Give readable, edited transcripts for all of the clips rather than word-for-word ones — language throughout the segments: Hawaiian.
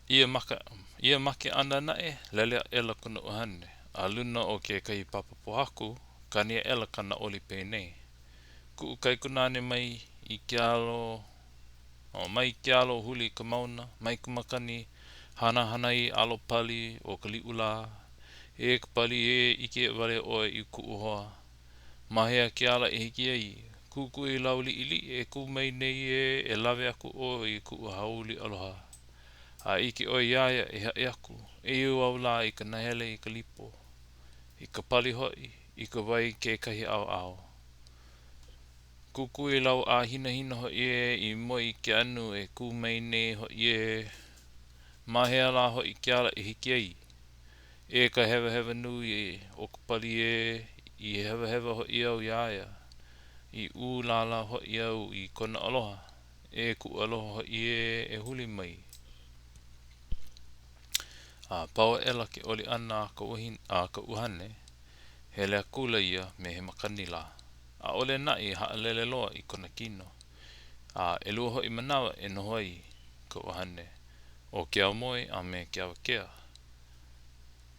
ia make ana nae, lele ela kuna uhane. A luna o ke kai papapohaku, kania ela kana oli pēnei. Ku kai kunane mai I ke alo, mai ke alo huli ka mauna, mai kumakani, hana I alo pali o ka liula, e ka pali e ike wale oe I ku uhoa. Mahea ke ala e hiki ai, kukui lauli ili e ku mai nei e lawe aku o I ku hauli aloha. A ike o iaia e hae aku, e iu au la I ka nahele I ka lipo, I ka pali hoi, I ka wai ke kahi au. Kukui lau a hina hoi I moi ke anu e ku mai nei hoi mahea la hoi ke ala e hiki ai. E ka hewa nui o ka pali I hewa hoi au iaia. I lala hoi au I kona aloha. E ku aloha hoi e huli mai. Paua ela ke oli ana ka uhane, hele akula ia me he makani la. A ole nai haalele loa I kona kino. E lua hoi manawa e noho ai ka uhane. O ke aumoe a me ke awakea.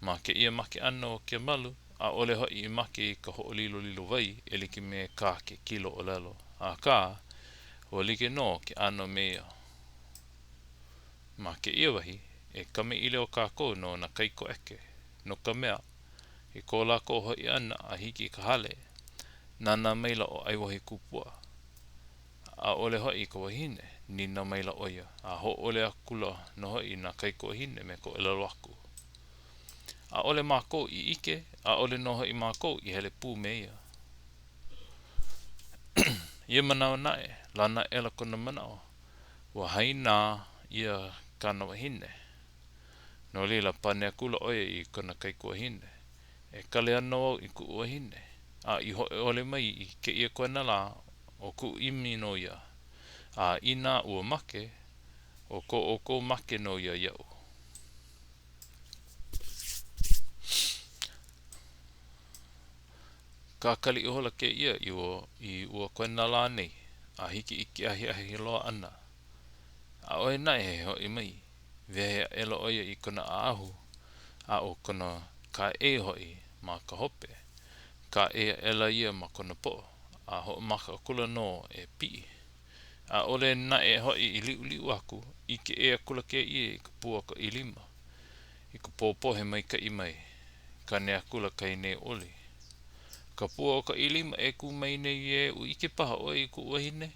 Ma ke ia make ana o Keamalu, a ole hoi I make I ka ho'olilo wai e like me ka ke kilo o lelo. A ka, o like no ke ano mea. Ma ke ia wahi, e kame ile o kako no na kaiko eke. No ka mea, e ko lako hoi ana a hiki ka hale, nana maila o Aiwohikupua. A ole hoi ka wahine, nina maila oia. A ho ole akula no hoi na kaiko wahine me ko elalo aku. A ole mako I ike, a ole no hoi mako I hele pū me ia. Ia manawa nae, lana ela kona manawa. Wa haina ia kana wahine. No lila pane akula oia I kona kaiko wahine. E kale ano au I ku wahine. A I ole mai I ke ia koena la o ku imi no ia. A ina ua make o ko make no ia iau. Ka kali I hola ke ia I ua koena la nei. A hiki iki ahi loa ana. A oe nai he hoi mai. Vehe elo oia I kona ahu. A o kona ka e hoi ma ka hope. Ka e ela ia ma kona po. A ho maka kula no e pi. A ole na e hoi I liu aku. I ke e akula ke I ka pua ka I lima. I ka pōpohe mai ka I mai. Ka ne akula kai ne oli. Ka pua o ka I lima e ku mai nei e u ike paha o I ku wahine.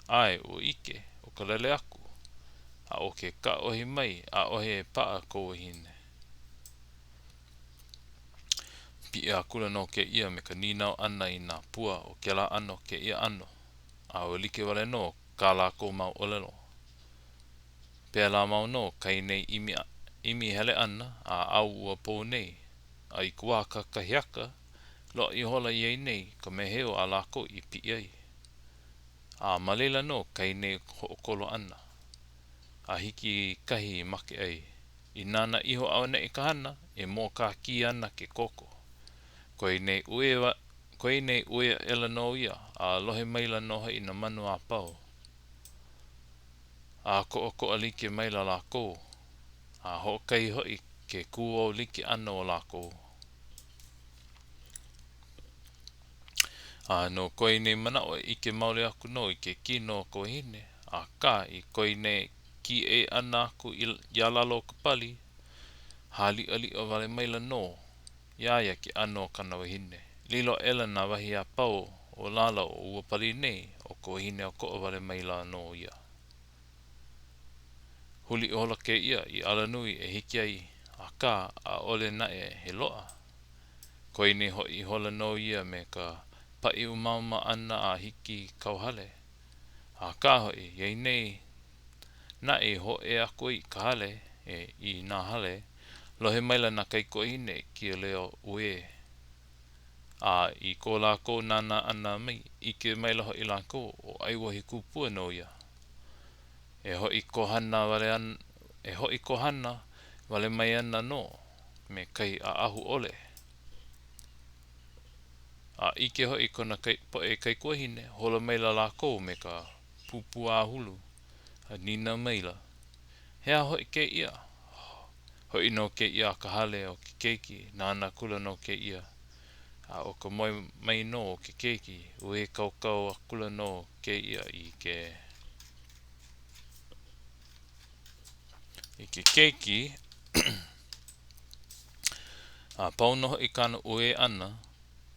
Ai o ike o ka lele aku. A o ke ka ohi mai a ohe e paa ko wahine. Pi e akula no ke ia me ka ninau ana I nā pua o ke la ano ke ia ano. A o like wale no ka la ko mau olelo. Pea la mau no kai nei imi hele ana a au ua pou nei. A I kua ka kahiaka, lo I hola iei nei ka meheo a lako I pi ai. A malela no kai nei hookolo ana. A hiki kahi make ai. I nana iho au nei ka hana e mō ka ki ana ke koko. Koe nei ue ela no ia a lohe maila noha I na manu a pau. A ko alike maila lako. A ho kai hoi ke kuo like ano o lako. A no koe nei mana o ike maule aku no I ke kino ko hine. A ka I koe nei ki e ana aku I alalo ka pali. Hali ali o vale maila no. Iaia ki ano kana wahine. Lilo ela na wahi a pau o lala o ua pali nei o ko hine o ko o vale maila no ia. Huli ola ke ia I alanui e hiki ai a ka a ole na e he loa. Koe nei hoi hola no ia me ka pai umauma ana a hiki kauhale. A ka hoi iei nei na e ho e ako I ka hale I nā hale. Lohe maila na kai koe hine ki leo ue. A I ko lako nana ana mai ike maila hoi lako o Aiwohikupua no ia. E hoi kohana wale mai ana no me kai a ahu ole. A ike hoi kona kai kua hine hola maila lako me ka pupu a hulu a nina maila. Hea hoi ke ia. Hoi no ke ia ka hale o ke keiki, nana kula no ke ia. A o ka moi mai no o ke keiki, ue kau a kula no ke ia i ke keiki, a pauno i kana ue ana,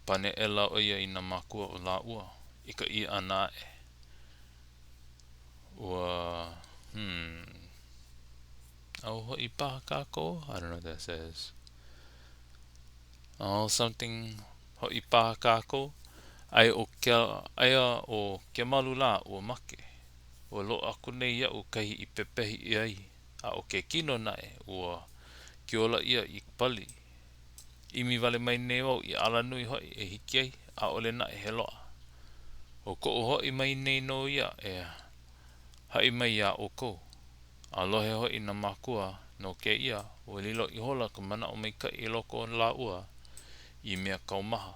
pane e la o ia i na makua o la ua, i ka i ana e. Ua, au hoi paha kako? I don't know what that says. Oh, something hoi paha kako. Ai o Keamalu la ua make. Ua lo aku nei ia u kahi i pepehi i ai. A o ke kino nae ua kiola ia i pali. Imi wale mai nei wau i ala nui hoi e hiki ai. A ole nae he loa. O ko o hoi mai nei no ia e hai mai ia o ko. A lohe hoi na makua no ke ia. O lilo i hola ka mana o mai ka i loko la ua i mea kaumaha.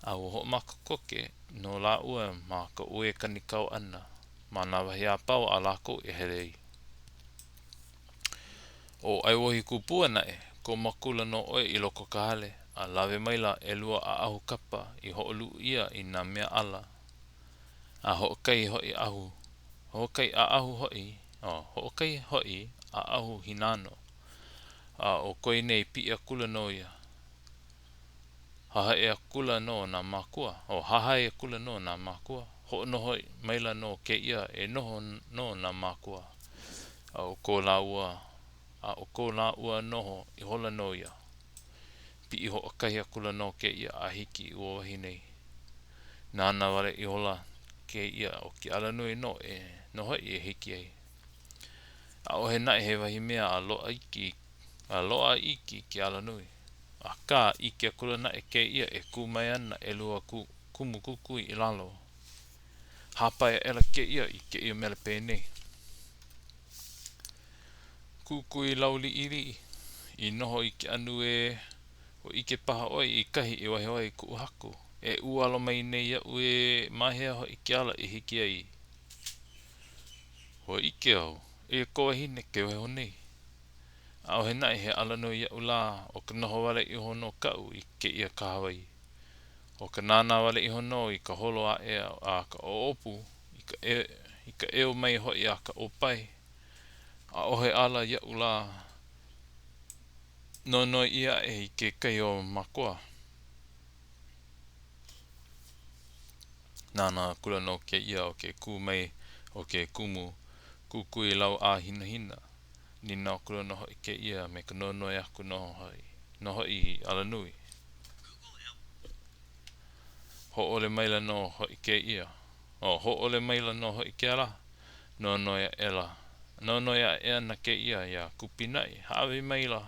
A o ho maka koke no la ua ma ka ue kanikau ana. Ma na wahi a pau a lako e herei. O Aiwohikupua nae, ko makula no oe i loko ka hale, a lawe maila e lua a ahu kapa i hoolu ia i na mea ala. A hookai hoi ahu, hookai a ahu hoi, hookai hoi a ahu hinano. A o koe nei pi a kula no ia. Haha e a kula no na makua, haha e a kula no na makua. Ho no hoi maila no ke ia e noho no na makua. A o ko la ua, a o ko la ua noho i hola no ia. Pi i ho o kahi a kula no ke ia a hiki i ua wahine. Nana wale i hola ke ia o ki ala nui no e no hoi e hiki ai. A o he nai he wahi mea a loa iki ki ala nui. A ka iki a kula na e ke ia e kumai ana e lua kumu kukui i lalo. Hapai ela ke ia i ke ia mele pēnei. Kukui lauli iri i noho i ke anu e o ike paha oi i kahi i wahi oi ku haku. E ualo mai nei ia ue mahea ho i ke ala i hiki ai. Ho ike au, e koa hine ke weho nei. A o he nai he ala no ia ula o ka noho wale i hono kau i ke ia ka Hawaii. O ka nana wale i hono i ka holo a ea a ka oopu i ka eo mai hoi a ka opae. A o he ala ia ula no ia e i ke kai o makua. Nana kula no ke ia o ke ku mai o ke kumu kukui lau a hina. Ni nā kula noho i ke ia me ka no e aku noho i ala nui. Ho ole maila no ho i ke ia. Ho ole maila no ho i ke ala. No ya ela. No ya ea na ke ia ya Kupinai. Hawi maila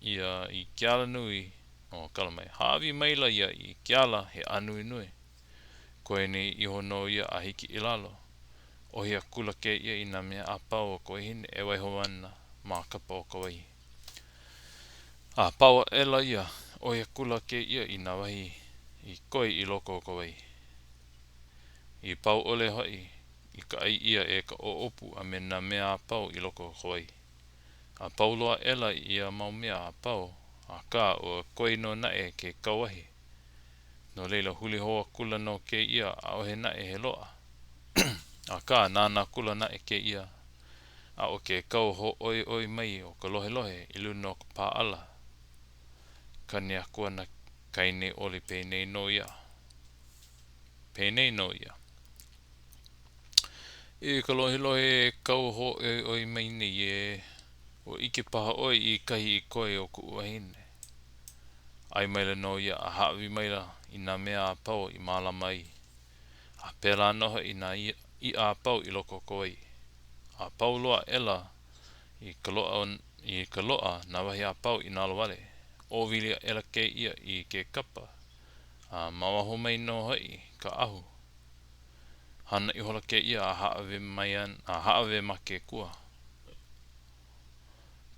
ia i ke ala nui. Kalamai. Hawi maila ia i ke ala he anui nui. Koe ni iho no ia a hiki i lalo. O hia kula ke ia i na mea a pau o koe hine e waiho ana ma kapa o koe. A pau ela ia o hia kula ke ia i na wahi i koe i loko o koe. I pau ole hoi i ka ai ia e ka o opu a me na mea a pau i loko o koe. A pau loa ela ia mau mea a pau a ka o koe no nae ke kawahi. No leila huli hoa kula no ke ia a o he nae he loa. A ka nana kula na e ke ia a o ke kau ho oi mai o ka lohe i luna o ka pā ala. Kani a kua na kaine oli pēnei no ia. Pēnei no ia. I ka lohe kau ho oi mai ni e o ike paha oi i kahi i koe o ku uahine. Ai maila no ia a hawi maila i na mea a pau i malama i. A pēla noho i na i a pau i loko koe. A pau loa ela i ka loa na wahi a pau i nalo wale. O vili ela ke ia i ke kapa. A mawaho mai no hoi ka ahu. Hana i hola ke ia a haave ma ke kua.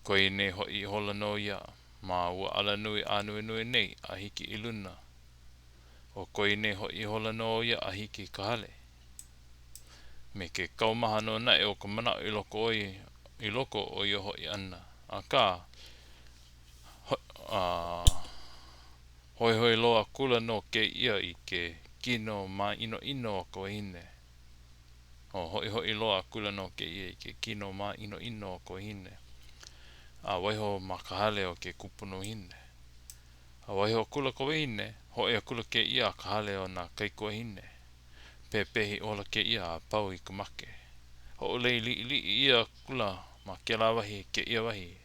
Koe ne hoi i hola no ia ma ua ala nui a nui nei a hiki i luna. O koe ne hoi i hola no ia a hiki ka hale. me ke kaumaha no na o ka mana i loko o i hoi ana. A ka, hoi loa kula no ke ia i ke kino ma ino o ka wahine. Hoi loa kula no ke ia i ke kino ma ino o ka wahine. A waiho makahale o ke kupunu hine. A waiho kula ka wahine, hoi a kula ke ia ka hale o na kai wahine. Pepehi ola ke ia a pau i ka make. Lei li ia kula ma ke la wahi ke ia wahi.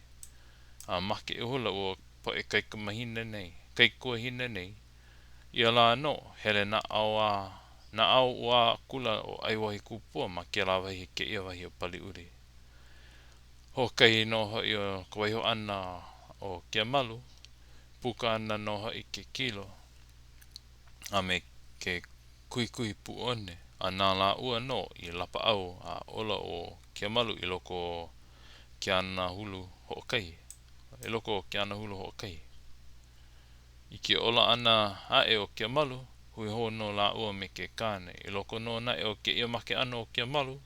A make uhula o po e kai ka mahine nei. Kai kua hine nei. Ia la no, hele na au ua kula o Aiwohikupua ma ke la wahi ke ia wahi o pali uri. Kai no hoi o ka waiho ana o Keamalu. Puka ana no hoi ke kilo. A me ke kui pu one. A nā la ua no i lapa au a ola o Keamalu i loko ke ana hulu ho'okai. I loko ke ana hulu ho'okai. I ke ola ana ae o Keamalu, hui ho no la ua me ke kane. I loko no na e o ke ia make ano o Keamalu,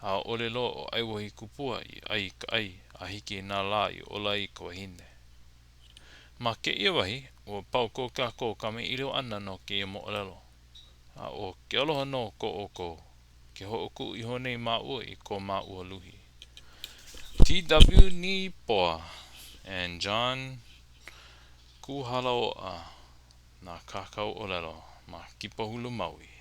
a Moolelo o Aiwohikupua i ai ka ai, a hiki nā la i ola i ka wahine. Ma ke ia wahi, o pau ko kako ka me ilio ana no ke ia Moolelo. A o ke aloha no ko o ko, ke ho'oku i honei mā ua i ko mā ua luhi. TW ni poa, and John kuhala o a na kakau olelo ma kipa hulu maui.